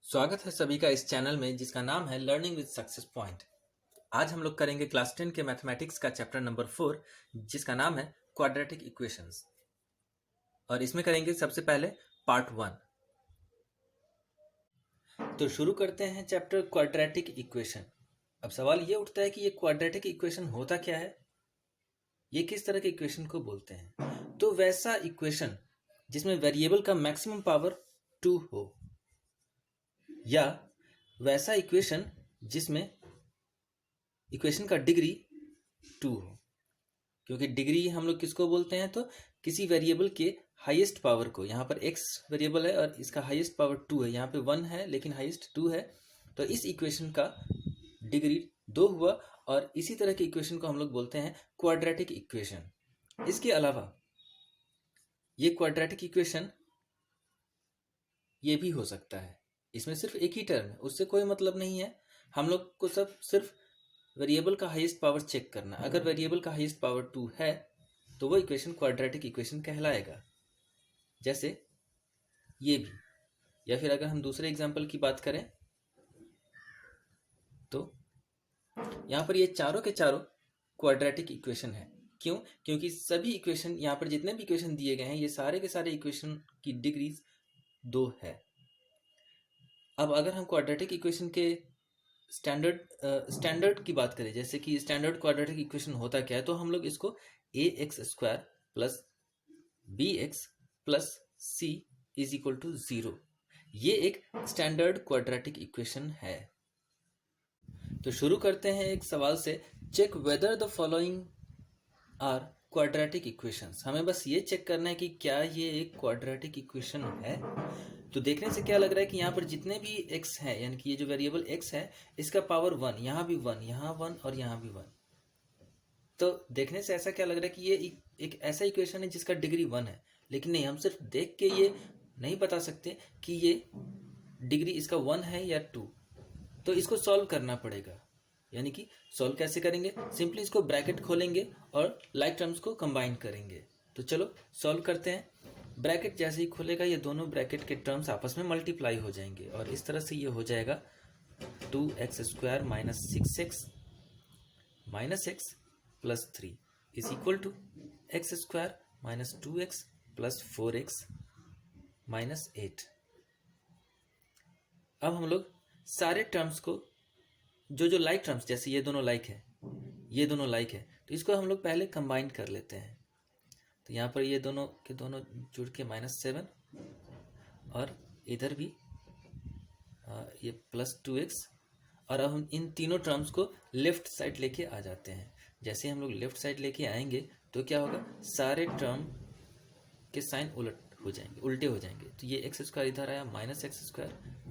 स्वागत है सभी का इस चैनल में जिसका नाम है लर्निंग विद सक्सेस पॉइंट। आज हम लोग करेंगे क्लास 10 के मैथमेटिक्स का चैप्टर नंबर 4 जिसका नाम है क्वाड्रेटिक इक्वेशंस। और इसमें करेंगे सबसे पहले पार्ट 1। तो शुरू करते हैं चैप्टर क्वाड्रेटिक इक्वेशन। अब सवाल ये उठता है कि ये क्वाड्रेटिक इक्वेशन होता क्या है, ये किस तरह के इक्वेशन को बोलते हैं। तो वैसा इक्वेशन जिसमें वेरिएबल का मैक्सिमम पावर 2 हो, या वैसा इक्वेशन जिसमें इक्वेशन का डिग्री 2 हो। क्योंकि डिग्री हम लोग किसको बोलते हैं, तो किसी वेरिएबल के हाईएस्ट पावर को। यहाँ पर x वेरिएबल है और इसका हाईएस्ट पावर 2 है, यहाँ पे 1 है लेकिन हाईएस्ट 2 है, तो इस इक्वेशन का डिग्री 2 हुआ। और इसी तरह के इक्वेशन को हम लोग बोलते हैं क्वाड्रेटिक इक्वेशन। इसके अलावा ये क्वाड्रेटिक इक्वेशन ये भी हो सकता है, इसमें सिर्फ एक ही टर्म है, उससे कोई मतलब नहीं है। हम लोग को सब सिर्फ वेरिएबल का हाईएस्ट पावर चेक करना। अगर वेरिएबल का हाईएस्ट पावर 2 है तो वो इक्वेशन क्वाड्रेटिक इक्वेशन कहलाएगा, जैसे ये भी। या फिर अगर हम दूसरे एग्जांपल की बात करें तो यहाँ पर ये चारों के चारों क्वाड्रेटिक इक्वेशन है। क्यों? क्योंकि सभी इक्वेशन, यहाँ पर जितने भी इक्वेशन दिए गए हैं, ये सारे के सारे इक्वेशन की डिग्रीज 2 है। अब अगर हम क्वाड्रेटिक इक्वेशन के स्टैंडर्ड की बात करें, जैसे कि स्टैंडर्ड क्वाड्रेटिक इक्वेशन होता क्या है, तो हम लोग इसको ax² plus bx plus c is equal to 0, ये एक स्टैंडर्ड क्वाड्रेटिक इक्वेशन है। तो शुरू करते हैं एक सवाल से, check whether the following are quadratic equations. हमें बस ये चेक करना है कि क्या ये एक क्वाड्रेटिक इक्वेशन है। तो देखने से क्या लग रहा है कि यहाँ पर जितने भी x है, यानी कि ये जो वेरिएबल x है, इसका पावर 1, यहाँ भी 1, यहाँ 1 और यहाँ भी 1। तो देखने से ऐसा क्या लग रहा है कि ये एक ऐसा इक्वेशन है जिसका डिग्री 1 है। लेकिन नहीं, हम सिर्फ देख के ये नहीं बता सकते कि ये डिग्री इसका 1 है या 2। तो इसको सॉल्व करना पड़ेगा। यानी कि सॉल्व कैसे करेंगे? सिंपली इसको ब्रैकेट खोलेंगे और लाइक टर्म्स को कंबाइन करेंगे। तो चलो सॉल्व करते हैं। ब्रैकेट जैसे ही खुलेगा, ये दोनों ब्रैकेट के टर्म्स आपस में मल्टीप्लाई हो जाएंगे और इस तरह से ये हो जाएगा 2x² minus 6x minus x plus 3 is equal to x² minus 2x plus 4x minus 8। अब हम लोग सारे टर्म्स को, जो लाइक टर्म्स, जैसे ये दोनों लाइक है, ये दोनों लाइक है, तो इसको हम लोग पहले कंबाइन कर लेते हैं। तो यहाँ पर ये दोनों के दोनों जुड़ के -7 और इधर भी ये प्लस 2x। और अब हम इन तीनों टर्म्स को लेफ्ट साइड लेके आ जाते हैं। जैसे हम लोग लेफ्ट साइड लेके आएंगे तो क्या होगा, सारे टर्म के साइन उल्टे हो जाएंगे। तो ये x² इधर आया, minus x²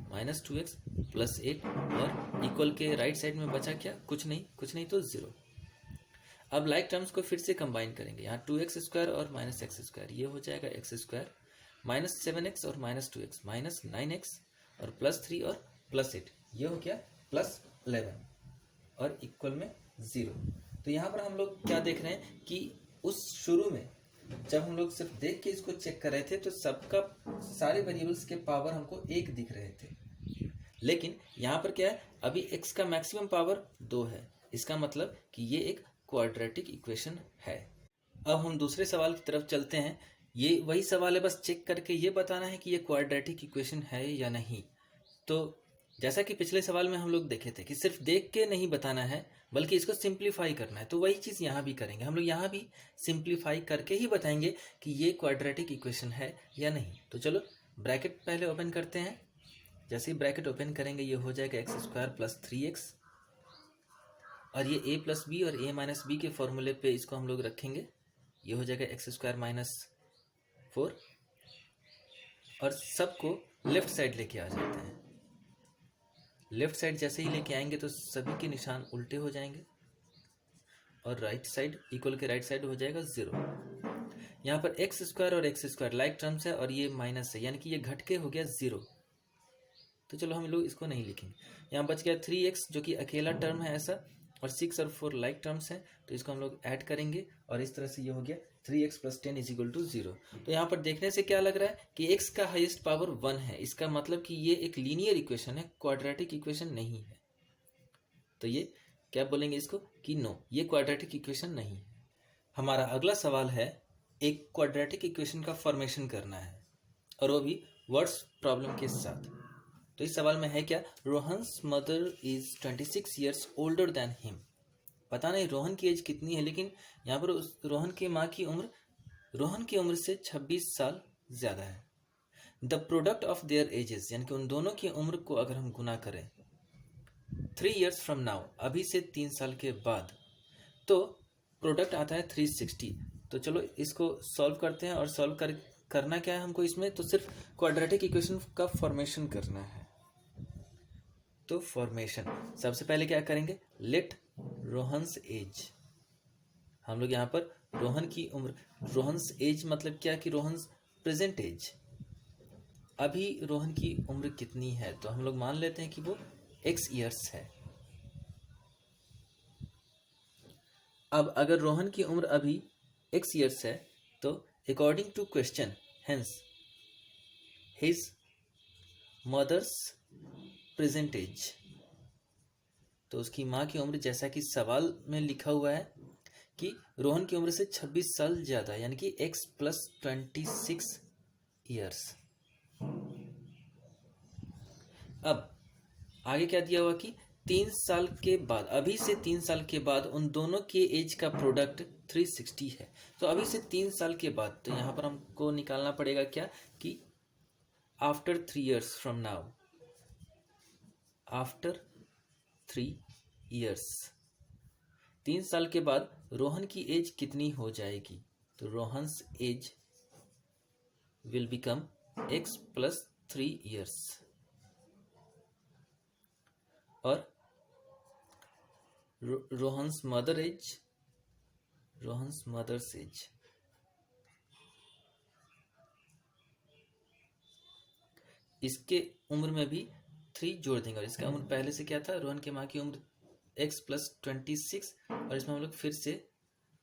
minus 2x plus 8, और इक्वल के राइट साइड में बचा क्या? कुछ नहीं तो 0। अब लाइक टर्म्स को फिर से कंबाइन करेंगे। यहाँ 2x² और माइनस x², ये हो जाएगा x² माइनस 7x और माइनस 2x माइनस 9x और प्लस 3 और प्लस 8, ये हो गया प्लस 11 और इक्वल में 0। तो यहाँ पर हम लोग क्या देख रहे हैं कि उस शुरू में जब हम लोग सिर्फ देख के इसको चेक कर रहे थे तो सबका, सारे वेरिएबल्स के पावर हमको 1 दिख रहे थे। लेकिन यहाँ पर क्या है, अभी x का मैक्सिमम पावर 2 है। इसका मतलब कि ये एक क्वाड्रेटिक इक्वेशन है। अब हम दूसरे सवाल की तरफ चलते हैं। ये वही सवाल है, बस चेक करके ये बताना है कि ये क्वाड्रेटिक इक्वेशन है या नहीं। तो जैसा कि पिछले सवाल में हम लोग देखे थे कि सिर्फ देख के नहीं बताना है, बल्कि इसको सिंप्लीफाई करना है। तो वही चीज़ यहाँ भी करेंगे। हम लोग यहाँ भी सिंप्लीफाई करके ही बताएंगे कि ये क्वाड्रेटिक इक्वेशन है या नहीं। तो चलो ब्रैकेट पहले ओपन करते हैं। जैसे ही ब्रैकेट ओपन करेंगे, ये हो जाएगा x² प्लस 3x, और ये a प्लस बी और a माइनस बी के फॉर्मूले पे इसको हम लोग रखेंगे। ये हो जाएगा x² माइनस 4, और सबको लेफ्ट साइड लेके आ जाते हैं। लेफ्ट साइड जैसे ही लेके आएंगे तो सभी के निशान उल्टे हो जाएंगे और राइट साइड, इक्वल के राइट साइड हो जाएगा 0। यहाँ पर x² और x² लाइक टर्म्स है और ये माइनस है, यानी कि ये घट के हो गया 0। तो चलो हम लोग इसको नहीं लिखेंगे। यहाँ बच गया 3x जो कि अकेला टर्म है ऐसा, और 6 और 4 लाइक टर्म्स हैं, तो इसको हम लोग ऐड करेंगे और इस तरह से ये हो गया 3x + 10 = 0। तो यहाँ पर देखने से क्या लग रहा है कि x का हाईएस्ट पावर 1 है। इसका मतलब कि ये एक लीनियर इक्वेशन है, क्वाड्रेटिक इक्वेशन नहीं है। तो ये क्या बोलेंगे इसको कि नो, ये क्वाड्रेटिक इक्वेशन नहीं है। हमारा अगला सवाल है, एक क्वाड्रेटिक इक्वेशन का फॉर्मेशन करना है और वो भी वर्ड्स प्रॉब्लम के साथ। तो इस सवाल में है क्या, Rohan's mother is 26 years older than him. पता नहीं रोहन की एज कितनी है, लेकिन यहाँ पर उस रोहन की माँ की उम्र रोहन की उम्र से 26 साल ज़्यादा है। The product of their edges, यानी कि उन दोनों की उम्र को अगर हम गुना करें 3 ईयर्स फ्रॉम नाउ, अभी से 3 साल के बाद, तो प्रोडक्ट आता है 360। तो चलो इसको सॉल्व करते हैं। और सॉल्व करना क्या है हमको इसमें, तो सिर्फ क्वाड्रेटिक इक्वेशन का फॉर्मेशन करना है। तो फॉर्मेशन सबसे पहले क्या करेंगे, लेट रोहन्स एज। हम लोग यहाँ पर रोहन की उम्र, रोहन्स एज मतलब क्या कि रोहन्स प्रेजेंट एज, अभी रोहन की उम्र कितनी है, तो हम लोग मान लेते हैं कि वो x ईयर्स है। अब अगर रोहन की उम्र अभी x ईयर्स है, तो according to question, hence his mother's present age, तो उसकी माँ की उम्र जैसा कि सवाल में लिखा हुआ है कि रोहन की उम्र से 26 साल ज़्यादा, यानी कि x + 26 ईयर्स। अब आगे क्या दिया हुआ कि 3 साल के बाद, अभी से 3 साल के बाद उन दोनों के एज का प्रोडक्ट 360 है। तो अभी से 3 साल के बाद, तो यहाँ पर हमको निकालना पड़ेगा क्या कि after 3 years from now, after 3 years, 3 साल के बाद रोहन की एज कितनी हो जाएगी, तो Rohan's age will become x + 3 years. और Rohan's mother age, Rohan's mother's age, इसके उम्र में भी 3 जोड़ देंगे। और इसका उम्र पहले से क्या था, रोहन की माँ की उम्र x + 26, और इसमें हम लोग फिर से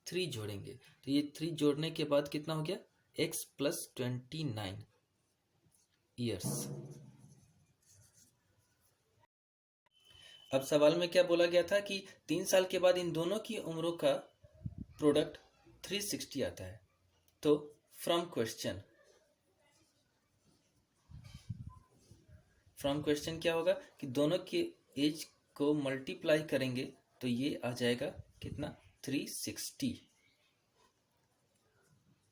3 जोड़ेंगे। तो ये 3 जोड़ने के बाद कितना हो गया, x + 29 ईयर्स। अब सवाल में क्या बोला गया था कि 3 साल के बाद इन दोनों की उम्रों का प्रोडक्ट 360 आता है। तो फ्रॉम क्वेश्चन क्या होगा कि दोनों के एज को मल्टीप्लाई करेंगे तो ये आ जाएगा कितना, 360।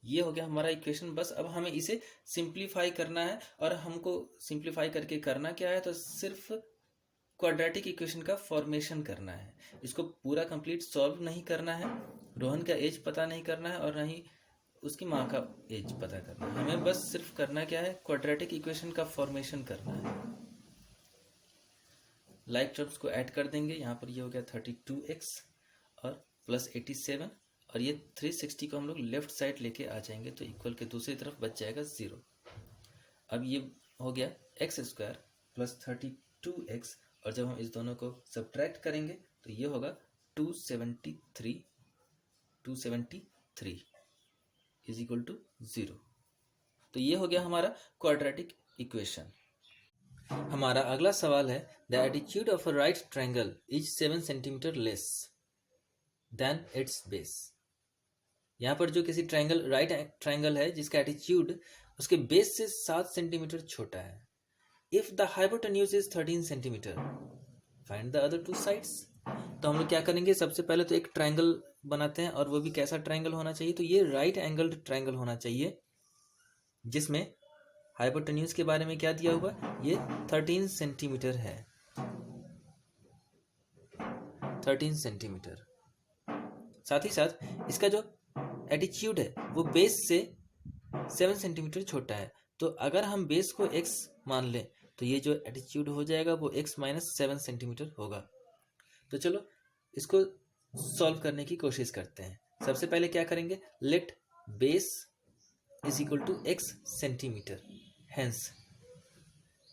ये हो गया हमारा इक्वेशन। बस अब हमें इसे सिंप्लीफाई करना है, और हमको सिंप्लीफाई करके करना क्या है, तो सिर्फ क्वाड्रेटिक इक्वेशन का फॉर्मेशन करना है। इसको पूरा कंप्लीट सॉल्व नहीं करना है, रोहन का एज पता नहीं करना है, और ना ही उसकी माँ का एज पता करना है। हमें बस सिर्फ करना क्या है, क्वाड्रेटिक इक्वेशन का फॉर्मेशन करना है। लाइक टर्म्स को ऐड कर देंगे। यहाँ पर ये हो गया 32x और +87, और ये 360 को हम लोग लेफ्ट साइड लेके आ जाएंगे, तो इक्वल के दूसरी तरफ बच जाएगा 0। अब ये हो गया x² + 32x, और जब हम इस दोनों को सब्ट्रैक्ट करेंगे तो ये होगा 273 = 0। तो ये हो गया हमारा क्वाड्रेटिक इक्वेशन। हमारा अगला सवाल है, the attitude of a right triangle is 7 centimetre less than it's base. यहाँ पर जो किसी ट्रायंगल, राइट ट्रायंगल है जिसका एटीट्यूड उसके बेस से 7 सेंटीमीटर छोटा है। If the hypotenuse is 13 centimetre, find the other 2 sides. तो हम लोग क्या करेंगे, सबसे पहले तो एक ट्रायंगल बनाते हैं, और वो भी कैसा ट्रायंगल होना चाहिए, तो ये राइट एंगल्ड ट्रायंगल होना चाहिए, जिसमें हाइपोटेन्यूज के बारे में क्या दिया हुआ, ये 13 सेंटीमीटर है, 13 सेंटीमीटर। साथ ही साथ इसका जो एटीट्यूड है वो बेस से 7 सेंटीमीटर छोटा है। तो अगर हम बेस को x मान लें तो ये जो एटीट्यूड हो जाएगा वो x - 7 सेंटीमीटर होगा। तो चलो इसको सॉल्व करने की कोशिश करते हैं। सबसे पहले क्या करेंगे, let base = x centimetre, hence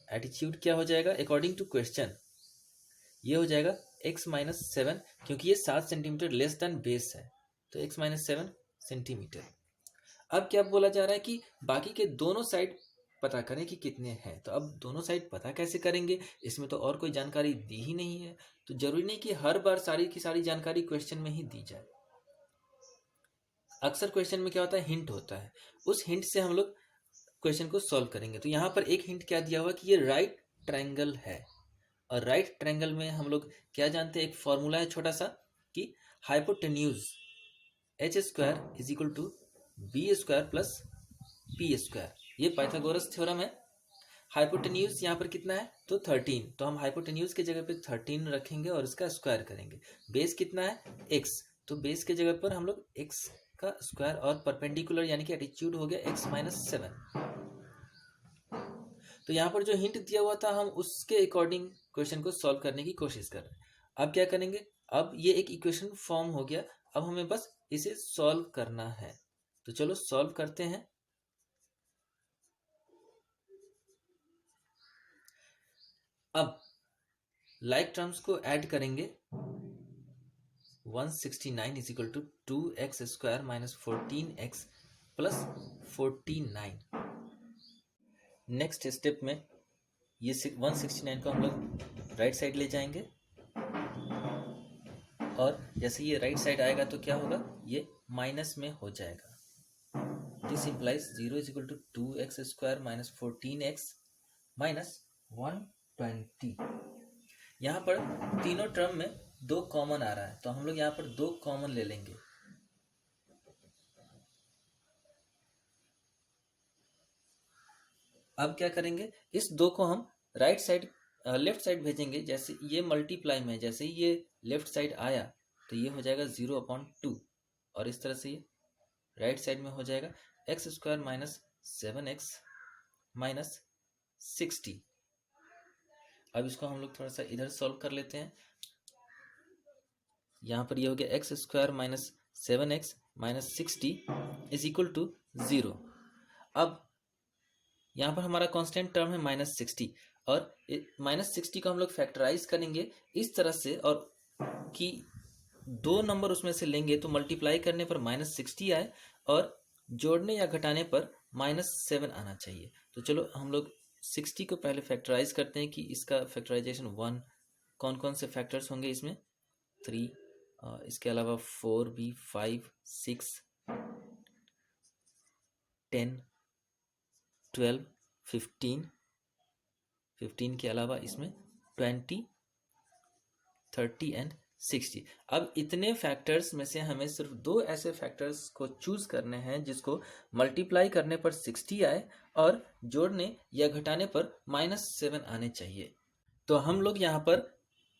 altitude क्या हो जाएगा, अकॉर्डिंग टू क्वेश्चन ये हो जाएगा x माइनस 7, क्योंकि ये 7 सेंटीमीटर लेस देन बेस है, तो x माइनस 7 सेंटीमीटर। अब क्या बोला जा रहा है कि बाकी के दोनों साइड पता करें कि कितने हैं। तो अब दोनों साइड पता कैसे करेंगे, इसमें तो और कोई जानकारी दी ही नहीं है, तो जरूरी नहीं कि हर बार सारी की सारी जानकारी क्वेश्चन में ही दी जाए। अक्सर क्वेश्चन में क्या होता है, हिंट होता है, उस हिंट से हम लोग क्वेश्चन को सॉल्व करेंगे। तो यहाँ पर एक हिंट क्या दिया हुआ कि ये राइट ट्रायंगल है, और राइट ट्रायंगल में हम लोग क्या जानते हैं, एक फॉर्मूला है छोटा सा कि hypotenuse H square is equal to B square plus P square, ये पाइथागोरस थ्योरम है। हाइपोटेन्यूज यहाँ पर कितना है, तो 13, तो हम हाइपोटेन्यूज की जगह पे 13 रखेंगे और इसका स्क्वायर करेंगे। बेस कितना है, x, तो बेस के जगह पर हम लोग x का स्क्वायर, और परपेंडिकुलर यानी कि एटीट्यूड हो गया x माइनस 7। तो यहाँ पर जो हिंट दिया हुआ था हम उसके अकॉर्डिंग क्वेश्चन को सॉल्व करने की कोशिश कर रहे हैं। अब क्या करेंगे, अब ये एक इक्वेशन फॉर्म हो गया, अब हमें बस इसे सॉल्व करना है। तो चलो सॉल्व करते हैं। अब लाइक टर्म्स को ऐड करेंगे, 169 is equal to 2x square minus 14x plus 49। Next step में ये 169 को हम लोग राइट साइड ले जाएंगे, और जैसे ये राइट साइड आएगा तो क्या होगा, ये माइनस में हो जाएगा। This implies 0 is equal to 2x square minus 14x minus 120। यहाँ पर तीनों टर्म में 2 कॉमन आ रहा है, तो हम लोग यहाँ पर 2 कॉमन ले लेंगे। अब क्या करेंगे, इस 2 को हम राइट साइड लेफ्ट साइड भेजेंगे। जैसे ये मल्टीप्लाई में, जैसे ही ये लेफ्ट साइड आया तो ये हो जाएगा 0/2, और इस तरह से ये राइट साइड में हो जाएगा x square minus 7x minus 60। अब इसको हम लोग थोड़ा सा इधर सॉल्व कर लेते हैं। यहाँ पर ये हो गया x square minus 7x minus 60 is equal to 0। अब यहाँ पर हमारा कांस्टेंट टर्म है माइनस 60, और माइनस 60 को हम लोग फैक्टराइज करेंगे इस तरह से, और कि 2 नंबर उसमें से लेंगे तो मल्टीप्लाई करने पर माइनस 60 आए, और जोड़ने या घटाने पर माइनस 7 आना चाहिए। तो चलो हम लोग 60 को पहले फैक्टराइज करते हैं कि इसका फैक्टराइजेशन 1, कौन कौन से फैक्टर्स होंगे इसमें, 3, इसके अलावा 4 भी, 5, 6, 10, 12, 15 के अलावा इसमें 20, 30 एंड 60। अब इतने फैक्टर्स में से हमें सिर्फ 2 ऐसे फैक्टर्स को चूज करने हैं जिसको मल्टीप्लाई करने पर 60 आए और जोड़ने या घटाने पर माइनस 7 आने चाहिए। तो हम लोग यहाँ पर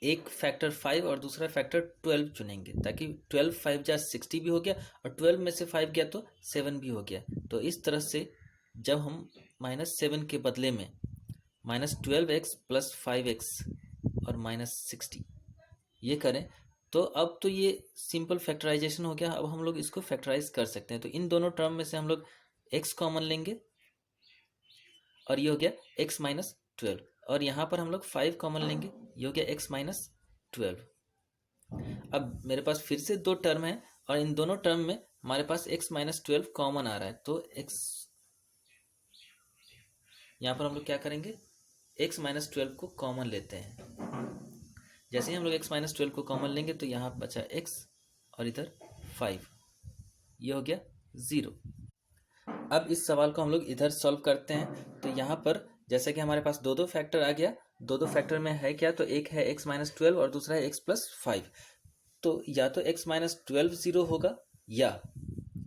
एक फैक्टर 5 और दूसरा फैक्टर 12 चुनेंगे, ताकि 12 5 जा 60 भी हो गया, और 12 में से 5 गया तो 7 भी हो गया। तो इस तरह से जब हम माइनस 7 के बदले में माइनस 12x प्लस 5x और माइनस 60 ये करें, तो अब तो ये सिंपल फैक्टराइजेशन हो गया। अब हम लोग इसको फैक्टराइज कर सकते हैं। तो इन दोनों टर्म में से हम लोग x कॉमन लेंगे, और ये हो गया x माइनस 12, और यहाँ पर हम लोग 5 कॉमन लेंगे, ये हो गया x माइनस 12। अब मेरे पास फिर से 2 टर्म है, और इन दोनों टर्म में हमारे पास x माइनस 12 कॉमन आ रहा है, तो x यहाँ पर हम लोग क्या करेंगे, x माइनस 12 को कॉमन लेते हैं। जैसे ही हम लोग x माइनस 12 को कॉमन लेंगे तो यहाँ बचा x और इधर 5, ये हो गया 0। अब इस सवाल को हम लोग इधर सॉल्व करते हैं। तो यहाँ पर जैसे कि हमारे पास 2 फैक्टर आ गया, 2 फैक्टर में है क्या, तो एक है x माइनस 12 और दूसरा है x प्लस 5। तो या तो x माइनस 12 0 होगा या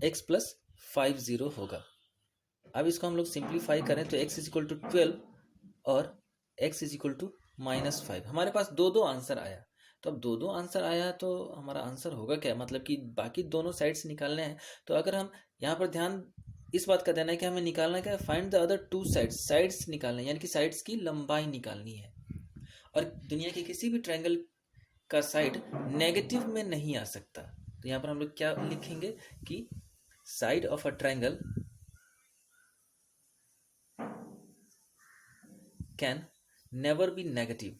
x प्लस 5 0 होगा। अब इसको हम लोग सिंप्लीफाई करें तो x इज इक्वल टू 12 और x is equal to minus 5। हमारे पास 2 आंसर आया। तो अब 2 आंसर आया तो हमारा आंसर होगा क्या, मतलब कि बाकी दोनों साइड्स निकालने हैं। तो अगर हम यहाँ पर ध्यान इस बात का देना है कि हमें निकालना क्या है, find the other 2 sides, sides निकालना है, यानी कि साइड्स की लंबाई निकालनी है। और दुनिया के किसी भी ट्रायंगल का साइड नेगेटिव में नहीं आ सकता। तो यहाँ पर हम लोग क्या लिखेंगे कि side of a triangle can never be negative.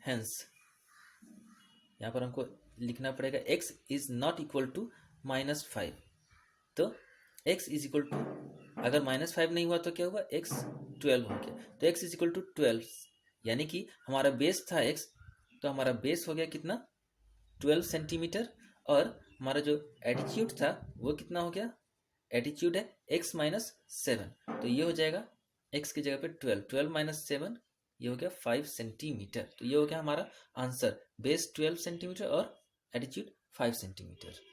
Hence यहाँ पर हमको लिखना पड़ेगा x is not equal to -5। तो x इज इक्वल टू, अगर -5 नहीं हुआ तो क्या हुआ, x 12 हो गया। तो x इज इक्वल टू 12, यानी कि हमारा बेस था x, तो हमारा बेस हो गया कितना, 12 सेंटीमीटर। और हमारा जो एटीट्यूड था वो कितना हो गया, एटीट्यूड है x -7, तो ये हो जाएगा x की जगह पे 12, 12 - 7, ये हो गया 5 सेंटीमीटर। तो ये हो गया हमारा आंसर, बेस 12 सेंटीमीटर और एटीट्यूड 5 सेंटीमीटर।